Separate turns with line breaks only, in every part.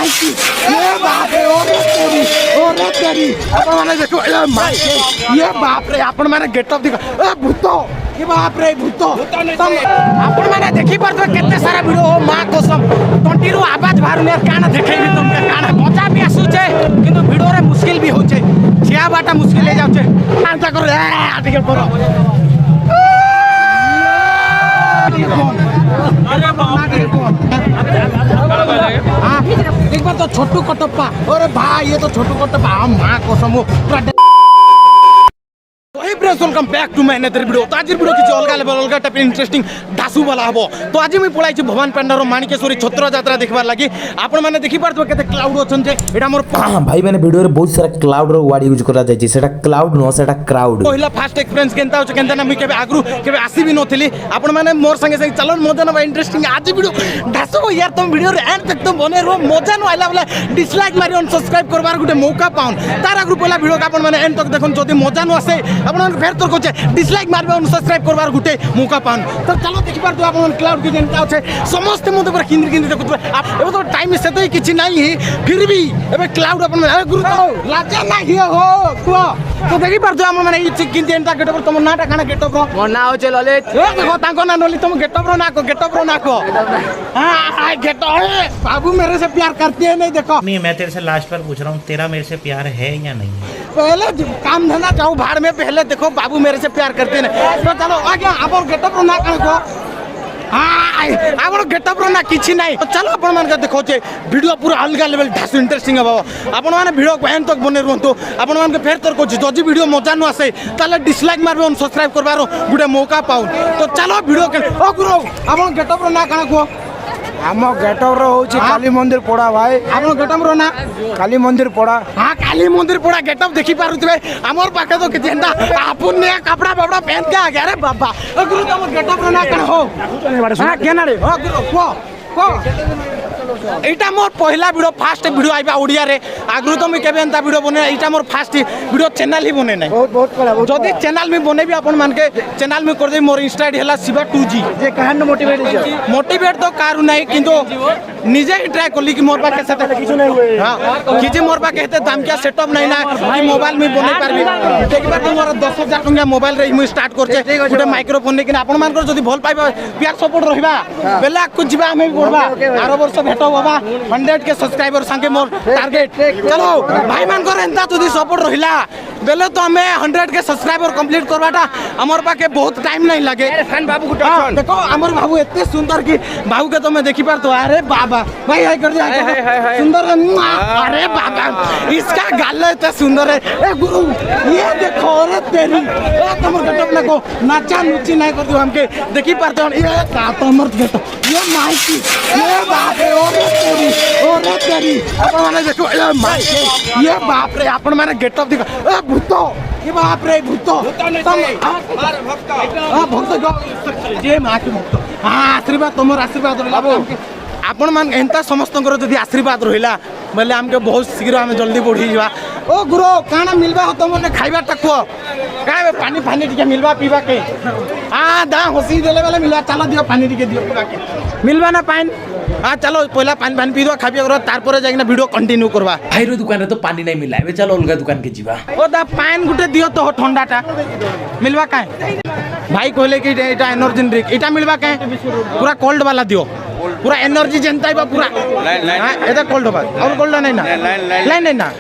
Mikey ये बाप रे ओरे तेरी अपन माने देखो ये बाप रे अपन माने गेट अप देखो ए भूत ये बाप रे भूत अपन माने देखि परतो केते सारा वीडियो ओ मां कसम तंटीरू आवाज बाहर काना देखेबी तुमके काना मजा भी आसुचे किंतु वीडियो रे मुश्किल भी होचे छिया बाटा मुश्किल ले जाउचे कांता करो आर्टिकल करो अरे बाप रे एक बार तो छोटू कटप्पा अरे भाई ये तो छोटू कटप्पा मां कसम पूरा welcome back to my another video. तो आज वीडियो किसी अलग लेवल अलग टाइप इंटरेस्टिंग ढासू वाला हबो। तो आज मैं पळाई भवान पांडार माणिकेश्वरी छत्र यात्रा देखबार लागि आपण माने देखि पारतो केते क्लाउड अछन जे एटा मोर
भाई मैंने वीडियो रे बहुत सारा क्लाउड रो वर्ड यूज करा जाय छै सेटा क्लाउड नो सेटा क्राउड
पहिला फास्ट एक्सपीरियंस केनता हो केनता ना मैं केबे आगरु केबे आसी भी नथली आपण माने मोर संगे संगे चलो मजा ना इंटरेस्टिंग आज वीडियो ढासू यार तुम वीडियो रे एंड तक तुम बने रहो मजा न आइला वाला डिसलाइक मारी अनसब्सक्राइब करबार गुटे मौका पाउन तार आगरु पहिला वीडियो का आपण माने एंड तक देखन जदी मजा न आसे आपण फेर तो कोचे डिसलाइक मारबे अनसब्सक्राइब करबार गुटे मौका पाउन तो चलो देखि पार तो आपण क्लाउड के जनता छै समस्त मुंडे पर किंद्र किंद्र देखु एबे तो टाइम से तो किछि नाही फिर भी एबे क्लाउड अपन गुरु लाजा नाही हो को तो देखि पार तो हम माने इ किंद्र जनता गेट पर तुम नाटा खाना गेट पर
मोर ना हो छै ललित
ए देखो ताको ना नली तुम गेट पर ना को हां गेट बाबू मेरे से प्यार करती है नहीं देखो
मैं तेरे से लास्ट पर पूछ रहा हूँ तेरा मेरे से प्यार है या नहीं है?
पहले काम धंधा जाओ भाड़ में पहले देखो बाबू मेरे से प्यार करते हैं तो चलो आगे आप गेटअप ना को आपण गेटअप ना किछि नाही तो चलो आपण मान के देखो जे वीडियो पूरा अलग लेवल ढासु इंटरेस्टिंग हो आपण माने वीडियो को एंड तक बने रहंतो आपण मान के फेर तर को जजी वीडियो मजा न आसे ताले डिसलाइक मारबे अनसब्सक्राइब करबारो गुटे मौका पाउ तो चलो वीडियो के ओ गुरु आपण गेटअप ना काना को
हम गेटअप रो होछि काली मंदिर पड़ा भाई
आपण गेटअप रो ना
काली मंदिर पड़ा
हां काली मंदिर पड़ा गेटअप देखि पारुतबे हमर पाके तो कि जेंदा आपुन ने कपड़ा बबड़ा पहन के आ गया रे बाबा ओ गुरु तुम गेटअप रो ना कन हो हां केना रे ओ गुरु को एटा मोर पहला वीडियो फास्ट वीडियो आइबा ओडिया रे आगरु तो मैं केबे एंता वीडियो बने एटा मोर फास्ट वीडियो चैनल ही बने नै
बहुत कला
जदी चैनल में बनेबी अपन मान के चैनल में कर दे मोर इंस्टा आईडी हला शिवा 2G
जे कहन
मोटिवेट तो कारू नहीं किंतु निजे ही ट्राई करली कि मोर पाके सेट
किछु नहीं हुए
हां किछि मोर पाके हेते दाम क्या सेटअप नहीं ना कि मोबाइल में बने पारबी देखबा तो मोर 10,000 टंका मोबाइल रे मु स्टार्ट करछे गोटे माइक्रोफोन ने कि अपन मान कर जदी भल पाइबा प्यार सपोर्ट रहिबा बेला कुछ जिबा हमें पड़बा 12 वर्ष भेटो बाबा 100 के सब्सक्राइबर संगे मोर टारगेट चलो भाई मान कर एंता जदी सपोर्ट रहिला बेले तो हमें 100 के सब्सक्राइबर कंप्लीट करवाटा हमर पाके बहुत टाइम नहीं लागे
फैन बाबू गुटे
देखो हमर बाबू एते सुंदर कि बाबू के तो मैं देखि पार तो अरे बाबा भाई हाय कर दिया सुंदर अरे बाबा इसका गाल इतना सुंदर है ए गुरु ये देखो रे तेरी ए तुम गेटअप ना को नाचा नुची नहीं कर दियो हमके देखि पारते हो ये का तो हमर गेटअप ये माइकी ये बाप रे ओरे तेरी अपन माने देखो ये माइकी ये बाप रे अपन माने गेटअप देखो ए भूत ये बाप रे भूत भक्त जे मां के भक्त हां आशीर्वाद तुमर आशीर्वाद रहला आपण मान एंता समस्त जदि आशीर्वाद रहिला बोले हमके बहुत शीघ्र हम जल्दी बढ़ी जावा ओ गुरु काना मिलबा हो तुम ने खाइबा टको काय पानी पानी टिके मिलबा पीबा के हां दा हसी देले वाला मिलबा चलो दियो पानी टिके दियो पीबा के मिलबा ना पानी हां चलो पहला पानी पानी पी दो खाबिया करो तार पर जाइना वीडियो कंटिन्यू करबा
भाईरो दुकान रे तो पानी नहीं मिला एबे चलो अलगा दुकान के जीवा
ओ दा पानी गुटे दियो तो ठंडाटा मिलबा काय भाई कहले कि एटा एनर्जी ड्रिंक एटा मिलबा काय पूरा कोल्ड वाला दियो पूरा एनर्जी जनता पूरा हां एटा कोल्ड बा और कोल्ड नहीं ना लाइन नहीं ना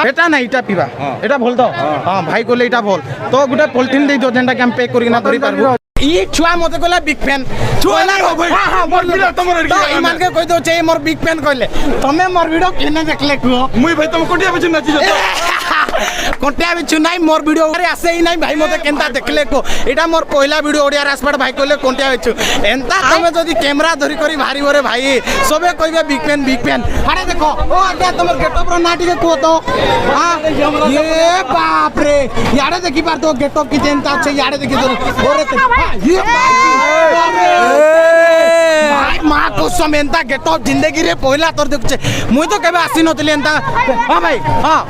एटा ना एटा पीबा एटा भल दो हां भाई कहले एटा भल तो गुटे पॉलिथिन दे दो जेंटा के हम पैक करिना धरि पारबो ई छुआ मते कहला बिग फैन छुआ ना हो भाई हां मोर वीडियो तमर ईमान के कह दो छे मोर बिग फैन कहले तमे मोर वीडियो केने देखले को मुई भाई तुम कोटिया बिच नाची जतो कोटिया बिच नाही मोर वीडियो रे आसे ही नाही भाई मते केनता देखले को एटा मोर पहिला वीडियो ओडिया रासपाट भाई कहले कोटिया बिच एंता तमे जदी कैमरा धरि करी भारी मोरे भाई सबे कहबे बिग फैन अरे देखो ओ आगे तमर गेटअप रो नाटी के को तो हां ये बाप रे याडे देखि पार तो गेटअप की जनता छै याडे देखि तो ओरे ये भाई मां को समेंता गेटअप जिंदगी रे पहिला तोर देखछे मुई तो केबे आसी नतली एंता हां भाई हां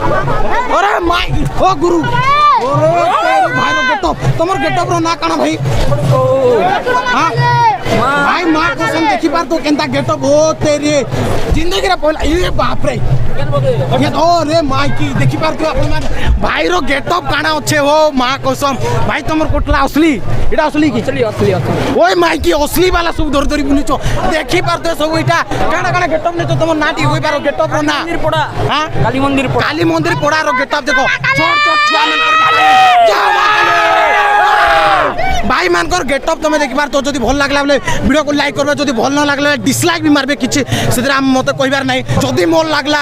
अरे माई ओ गुरु ओरे भाई रो गेटअप तमर गेटअप रो ना काना भाई हां भाई मां कसम देखि पार तो केंता गेटअप हो तेरे जिंदगी रे पहला ये बाप रे ये ओ रे माई की देखि पार तो अपन मान भाई रो गेटअप काना अच्छे हो मां कसम भाई तमर कोटला असली एटा असली की असली ओए माई की असली वाला सब धर धरी बुलिचो देखि पार तो सब एटा काना काना गेटअप ने तो तमर नाटी होई पारो गेटअप रो ना मंदिर पड़ा हां काली मंदिर पड़ा रो गेटअप देखो छोट छोट छुआ मन भाई मानकर गेटअप तुम देखि पार तो जदी भल लागला बोले वीडियो को लाइक करबे जदी भल न लागला डिसलाइक भी मारबे किछि सेदरा हम मते कहबार नै जदी मोर लागला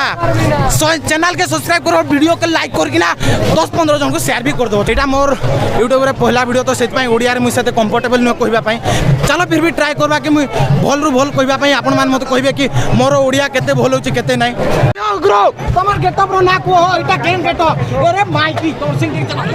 चैनल के सब्सक्राइब करो वीडियो के लाइक करके ना 10-15 जन को शेयर भी कर दो एटा मोर यूट्यूब रे पहला वीडियो तो सेत पई ओडिया रे मुई साथे कंफर्टेबल न कहबा पई चलो फिर भी ट्राई करबा कि मुई भल रु भल कहबा पई आपन मान मते कहबे कि मोर ओडिया केते भल होछि केते नै ग्रो तमर गेटअप रो ना को एटा केन गेटअप अरे माई की तोर सिंह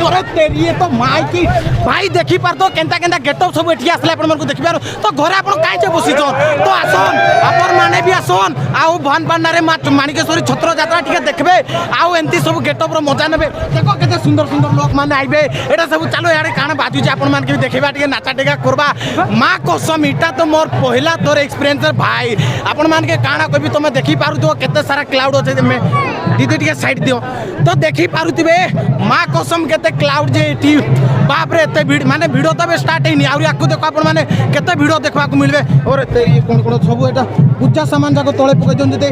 अरे तेरी ये तो माई की भाई देखि पार तो केंता केंता गेटअप सब एठी आसले अपन मन को देखिबार तो घरे अपन काई जे बसी छन तो आसन अपन माने भी आसन आउ भान पांडारे माणिकेश्वरी छत्र यात्रा ठीक देखबे आउ एंती सब गेटअप रो मजा नेबे देखो केते सुंदर सुंदर लोक माने आइबे एटा सब चलो याडे काना बाजू जे अपन मान के देखिबा ठीक नाचा टेका करबा मां कसम इटा तो मोर पहिला तोर एक्सपीरियंस भाई अपन मान के काना कहबी तुम देखि पारु तो केते सारा क्लाउड अछि में दीदी टिके साइड दियो तो देखि पारुतिबे मां कसम केते क्लाउड जे एठी बाप रे एते भीड़ माने वीडियो तबे स्टार्ट हेनी आउरी आकु देखो अपन माने केते वीडियो देखबा को मिलबे और तेरी कोन कोन सब एटा पूजा सामान जाको तळे पकै जन जते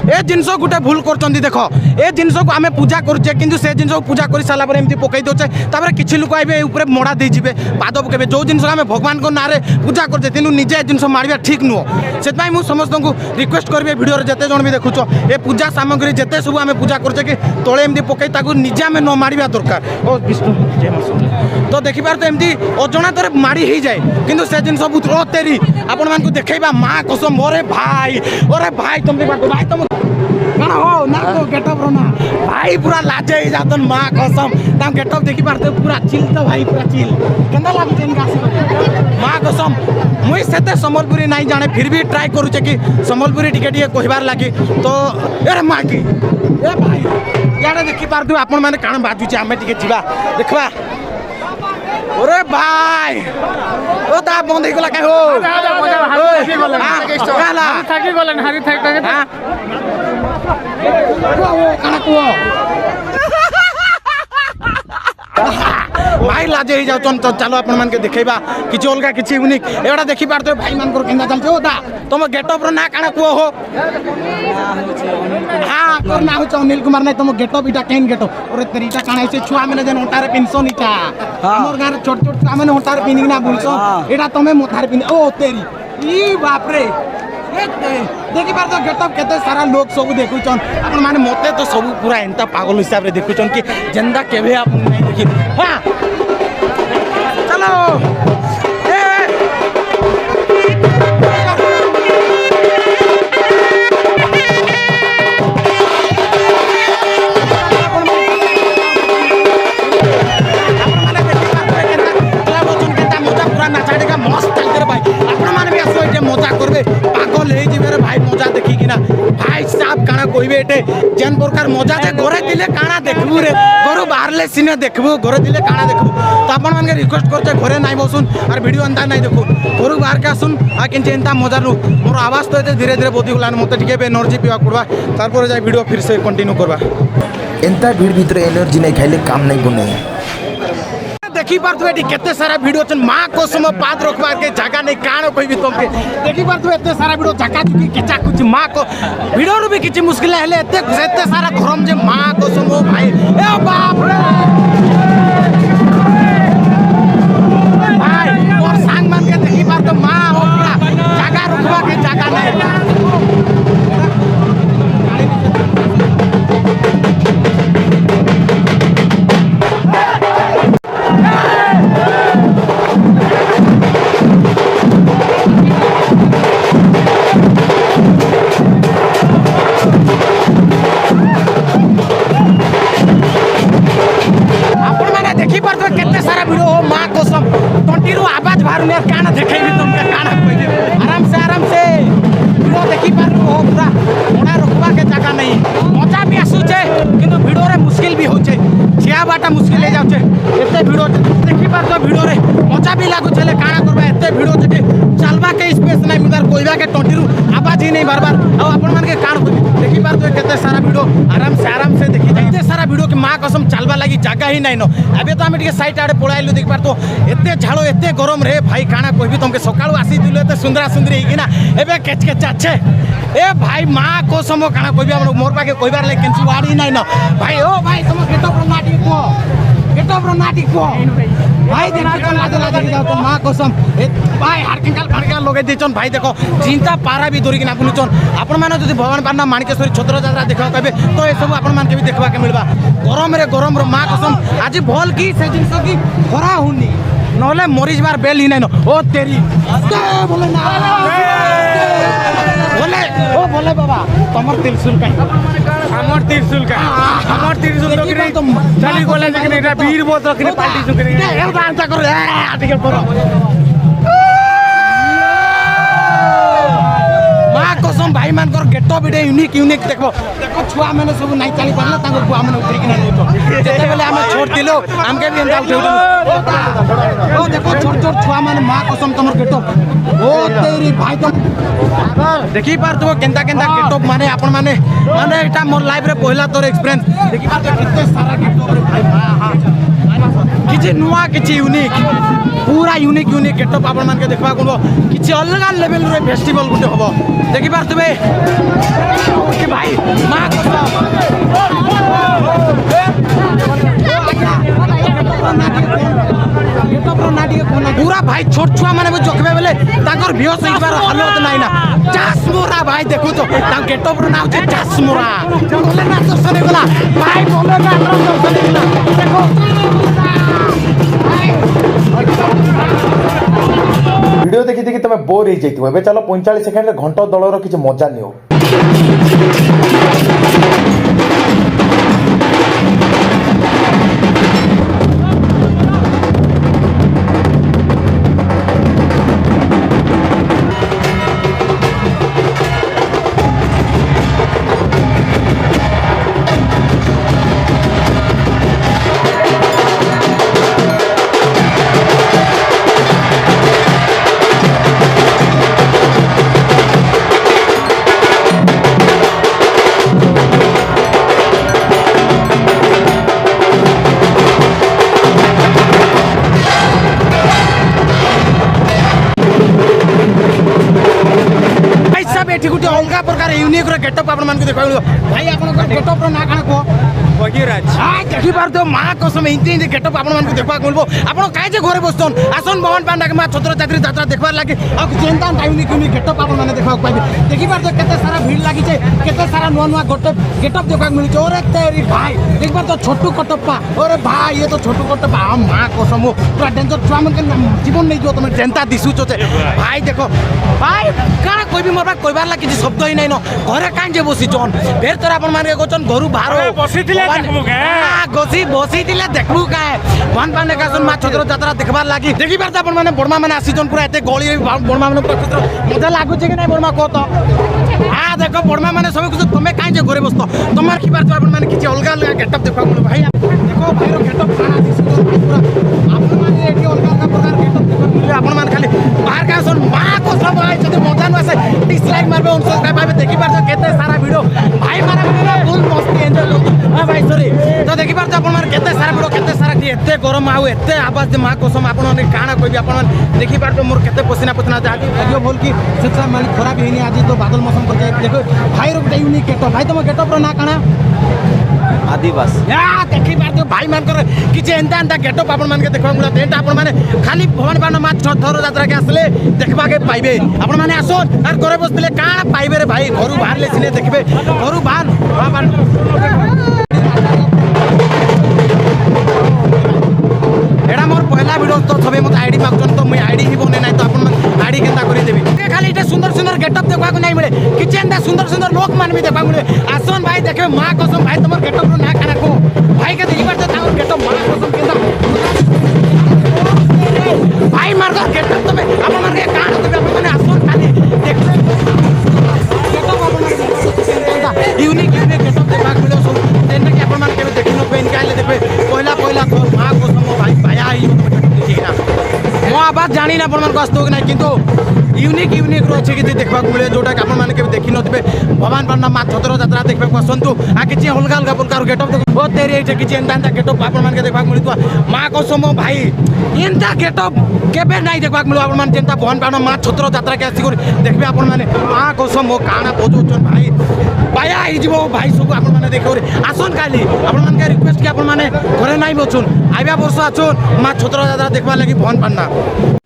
ए जिंस गुटे भूल करचंदी देखो ए जिंस को आमे पूजा करछे किंतु से जिंस को पूजा करि साला पर एमती पकै दोचे तापर किछि लोक आइबे ऊपर मोडा दे जिबे पाद पकेबे जो जिंस आमे भगवान को नारे पूजा करछे तिनु निजे जिंस मारिबा ठीक नुओ सेतबाई मु समस्त को रिक्वेस्ट करबे वीडियो रे जते जण भी देखुछो ए पूजा सामग्री जते सब आमे पूजा करछे कि तळे एमती पकै ताकू निजे आमे न मारिबा दरकार ओ विष्णु जय मां तो देखि पार तो एमती अजणा तोरे मारी ही जाए किंतु से जिंस सब ओ तेरी आपण मान को देखैबा मां कसम ओरे भाई तुम देखा भाई तुम काना हो ना तो गेटअप रो ना भाई पूरा लाजे ही जातन मां कसम तम गेटअप देखि पारते पूरा चिल तो भाई पूरा चिल केंदा लागु जेन गासी मां कसम मुई सेते संबलपुरी नहीं जाने फिर भी ट्राई करू छे कि संबलपुरी टिके टिके कहबार लागी तो अरे मां की ए भाई याडे देखि पारतु आपण माने काना बाजू छे हमें टिके जिबा देखबा ओरे भाई ओ ता बंद गला काय हो
থাকি গলেন হারি থাকি
काना को भाई लाजे ही जाउछन तो चलो अपन मान के देखैबा किछि अलगा किछि यूनिक एडा देखि पारते भाई मान को केंदा चलछे ओ दा तुम गेटअप रो ना काना को हो हां तोर ना हो अनिल कुमार नै तुम गेटअप इटा केन गेटअप ओरे तरीटा काना से छुआ माने जन ओटारे पेंशन इटा हमर गार छोट छोट का माने ओटारे पिनिंग ना बुलछो एडा तमे मोथारे पिन ओ तेरी ई बाप रे देखि पार तो गेटअप केते सारा लोग सब देखुचन अपन माने मते तो सब पूरा एंता पागल हिसाब रे देखुचन कि जेंदा केबे अपन नै देखि हां चलो ए কইবে এটে যেন প্রকার মজা যে ঘরে দিলে কানা দেখবু রে ঘর বাহারলে সিনে দেখবু ঘরে দিলে কানা দেখবু তো আপন মানকে রিকোয়েস্ট করছে ঘরে নাই বসুন আর ভিডিও আনতা নাই দেখু ঘর বাহার কে আসুন আর কিন্তু এন্তা মজা নু মোর আওয়াজ তো এতে ধীরে ধীরে বদি গলান মতে টিকে এনার্জি পিবা পড়বা তারপরে যাই ভিডিও ফির সে কন্টিনিউ করবা
एंता भीड़ भीतर एनर्जी नहीं खाइले काम नहीं बने
देखी पार तू एटी केते सारा वीडियो छन मां कसम पाद रखबा के जगह नहीं काण कहबी तुमके देखी पार तू एते सारा वीडियो जका चुकी केचा कुछ मां को वीडियो रो भी किछि मुश्किल हेले एते सारा घरम जे मां कसम ओ भाई ए बाप रे भाई और सांग मान के देखी पार तो मां हो पूरा जगह रखबा के जगह नहीं काना देखेबी तुमके काना कोइ दे आराम से वीडियो देखि पारु हो पूरा मोड़ा रखबा के जगह नहीं मजा भी आसु छे किंतु वीडियो रे मुश्किल भी हो छे छिया बाटा मुश्किल ले जाउ छे एते वीडियो देखि पार तो वीडियो रे मजा भी लागु छले काना करबा एते वीडियो जे चलबा के गोटे स्पेस नहीं मुझे कहवा के टंटी आवाज ही नहीं बार बार आपण मान के कान देखी पारे केते सारा वीडियो आराम से देखी एते सारा वीडियो के माँ कसम चलवा लगी जगह ही नहीं न अबे तो आम साइड आड़े पड़ाइलु देख पार तो एते झाड़ एते गरम रे भाई काना कहबी तुमके सकाळु आसी दिलु एते सुंदरा सुंदरी होइकिना एबे केच केच अच्छे ए भाई माँ कसम काना कहबी मोर पाके कहबार ले केनसी वाड़ी नहीं न भाई ओ भाई तुम गेटअप रो नाटी को गेटअप रो नाटी को भाई देखा कल लाज लाज जाओ तो माँ कसम ए भाई हारकिंकाल खड़का लगे देचन भाई देखो चिंता पारा भी धरिक ना बुलुचन आपण माने जदि भगवान पाना माणिकेश्वरी छत्र यात्रा देखा कहबे तो ए सब आपण मान के भी देखबा के मिलबा गरम रो माँ कसम आज भल की से जिंस की खरा हुनी नहले मरीजबार बेल ही नहीं न ओ तेरी बोले ना बोले बाबा तमर त्रिशूल का
हमर त्रिशूल का हमर त्रिशूल तो कि
तुम
चली गोले लेकिन एटा वीर बोल रखनी पार्टी सुकरी
ए डांस करो आर्टिकल पर माँ कसम भाई मान कर गेटअप बिडे यूनिक देखो छुआ मैंने सब नहीं चली पारला ताको बुआ मैंने उतरी कि नहीं तो जेते बेले हमें छोड़ दिलो हमके भी एंदा उठे ओ देखो छोट छुआ माने माँ कसम तमर गेटअप ओ तेरी भाई तुम देखी पार तो केंता गेटअप माने आपण माने एटा मोर लाइफ रे पहला तोर एक्सपीरियंस देखी पार तो कितने सारा गेटअप रे भाई हां किछि नुआ किछि यूनिक पूरा यूनिक गेटअप आपण मान के देखबा कोन किछि अलग लेवल रे फेस्टिवल गुटे हबो देखि पारतबे कि भाई माँ पूरा भाई छोट छुआ माने जखबे बेले ताकर बेहोश होइबार हालत नाही ना चासमुरा भाई देखु तो ता गेटअप रो नाउ छै चासमुरा बोले ना दर्शन गला भाई बोले ना दर्शन गला देखो
वीडियो देखि देखि तमे बोर हो जाइतो एबे चलो 45 सेकंड रे घंटा दलर किछ मजा नियो
गुटे अलग प्रकार यूनिक गेटअप आपण मान देखा भाई आपण गेटअप रो ना काना को
बगीराज
हां देखि पार तो माँ कसम इंती गेटअप आपण मान देखा मिलबो आपण काहे जे घरे बसतन आसन भवन पांडा के माँ छत्र यात्रा देखबार लागे आ चिंता यूनिक गेटअप आपण मान देखा पाइबे देखि पार तो केते सारा भीड़ लागी छे केते सारा नुआ गेटअप देखा मिलु छे ओरे तेरी भाई देख पार तो छोटू कटप्पा ओरे भाई ये तो छोटू कटप्पा माँ कसम पूरा डेंजर छुआ मन के जीवन नहीं जो तुम जनता दिसु छे भाई देखो भाई काना कोई भी मोरबा कोइबार ला किछि शब्द ही नहीं न घरे कान जे बसी जन फेर तोरा अपन मान के गोचन घरु बाहर
बसिथिले देखबो के
बसिथिले देखबो काए भन पाने का मा छत्र यात्रा देखबार लागी देखि बार अपन माने बड़मा माने आसी जन पूरा एते गली बड़मा माने पूरा मजा लागु छे कि नहीं बड़मा को तो हां देखो बड़मा माने सब कुछ तुमे काहे जे घरे बसतो तमार की बार अपन माने किछि अलग गेटअप देखबा बोल भाई देखो भाई रो गेटअप खाना दिसु पूरा अपन माने एटी अलग प्रकार गेटअप देखबा अपन मान खाली बाहर का सन मा को सब भाई जदि मजा न आसे डिसलाइक मारबे उन सब्सक्राइब पाबे देखि पार केते सारा वीडियो भाई माने फुल मस्ती एंजॉय करतो हां भाई सॉरी तो देखि पार अपन माने केते सारा वीडियो केते सारा कि एते गरम आउ एते आवाज दे माँ कसम अपन माने काना कहबी अपन माने देखि पार तो मोर केते पसीना जाती वीडियो बोल की सेटा माने खराब हेनी आज तो बादल मौसम कर जाए देखो भाई रो गुटे यूनिक गेटअप भाई तुम गेटअप रो ना काना
आदिवासी
या देखि पार तो भाई मान कर किछ एंता गेटअप अपन मान के देखबा मुला तेंटा अपन माने खाली भवन पान मा थर यात्रा के आसले देखबा के पाइबे अपन माने आसोन और घरे बसले काना पाइबे रे भाई घरु बाहर ले सिने देखबे घरु बाहर एडा मोर पहला वीडियो तो छबे मत आईडी मागछन तो मैं आईडी ही बने नाही तो अपन आईडी केंता करी देबी के खाली इटे सुंदर गेटअप देखबा को नहीं मिले किछ एंता सुंदर लोक मान भी देखबा मिले आसन भाई देखे माँ कसम भाई तुम गेटअप रो ना खाना को भाई के देखि बार तो तार गेटअप माँ कसम केंता भाई मार दो गेटअप तुम अपन मार के कान तो अपन माने आसन खाली देखले गेटअप अपन मार यूनिक गेटअप देखबा मिले सब तेन के अपन मान के देखिनो पेन काले देखबे पहला तो माँ कसम भाई भाया ही ठीक ना मो आवाज जानी ना अपन मान को आस्तो कि नहीं किंतु यूनिक यूनिक अच्छे किसी देखा मिले जोटा कि आपण मैंने देखी नथिबे भगवान पाना माँ छतर यात्रा देखा आसतु आ कि अलग अलग प्रकार गेटअप बहुत तेरी किसी एंता एंता गेटअप आपण मैंने देखा मिलता माँ कसम भाई एंता गेटअप केबे नहीं देखा मिलो आपण मैंने जेनता भगवान पाना माँ छतर यात्रा के आसिक देखबे आपण मैंने माँ कसम मो काना बजौछन भाई बाया हो भाई सब आपण मैंने देखे आसन काली आपण मैंने रिक्वेस्ट कि आपण मैंने घरे नहीं बचुन आइबा वर्ष आछुन माँ छतर यात्रा देखबा लगी भगवान पाना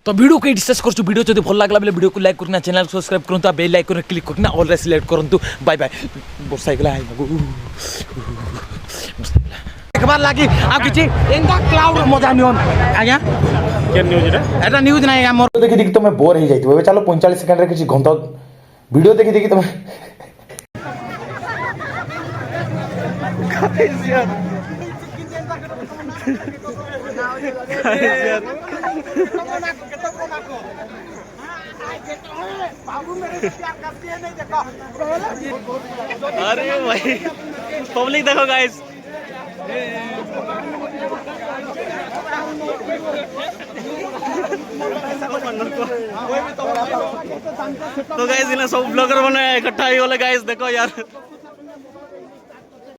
तो वीडियो को डिस्कस करछु वीडियो जदि भल लागला बेले वीडियो को लाइक करना चैनल सब्सक्राइब करंतु बेल आइकन क्लिक करना ऑल रे सिलेक्ट करंतु बाय बाय वर्षा गला हाय देखबार लागी आ किछि एंदा क्लाउड मजा नियन आज्ञा
के न्यूज रे
एटा न्यूज नाही हमर
देखि देखि तुम बोर हो जाइतो एबे चलो 45 सेकंड रे किछि घंटा वीडियो देखि देखि तुम
अरे भाई पब्लिक देखो गाइस तो गाइस इन्हें सब ब्लॉगर बने इकट्ठा ही होले गाइस देखो यार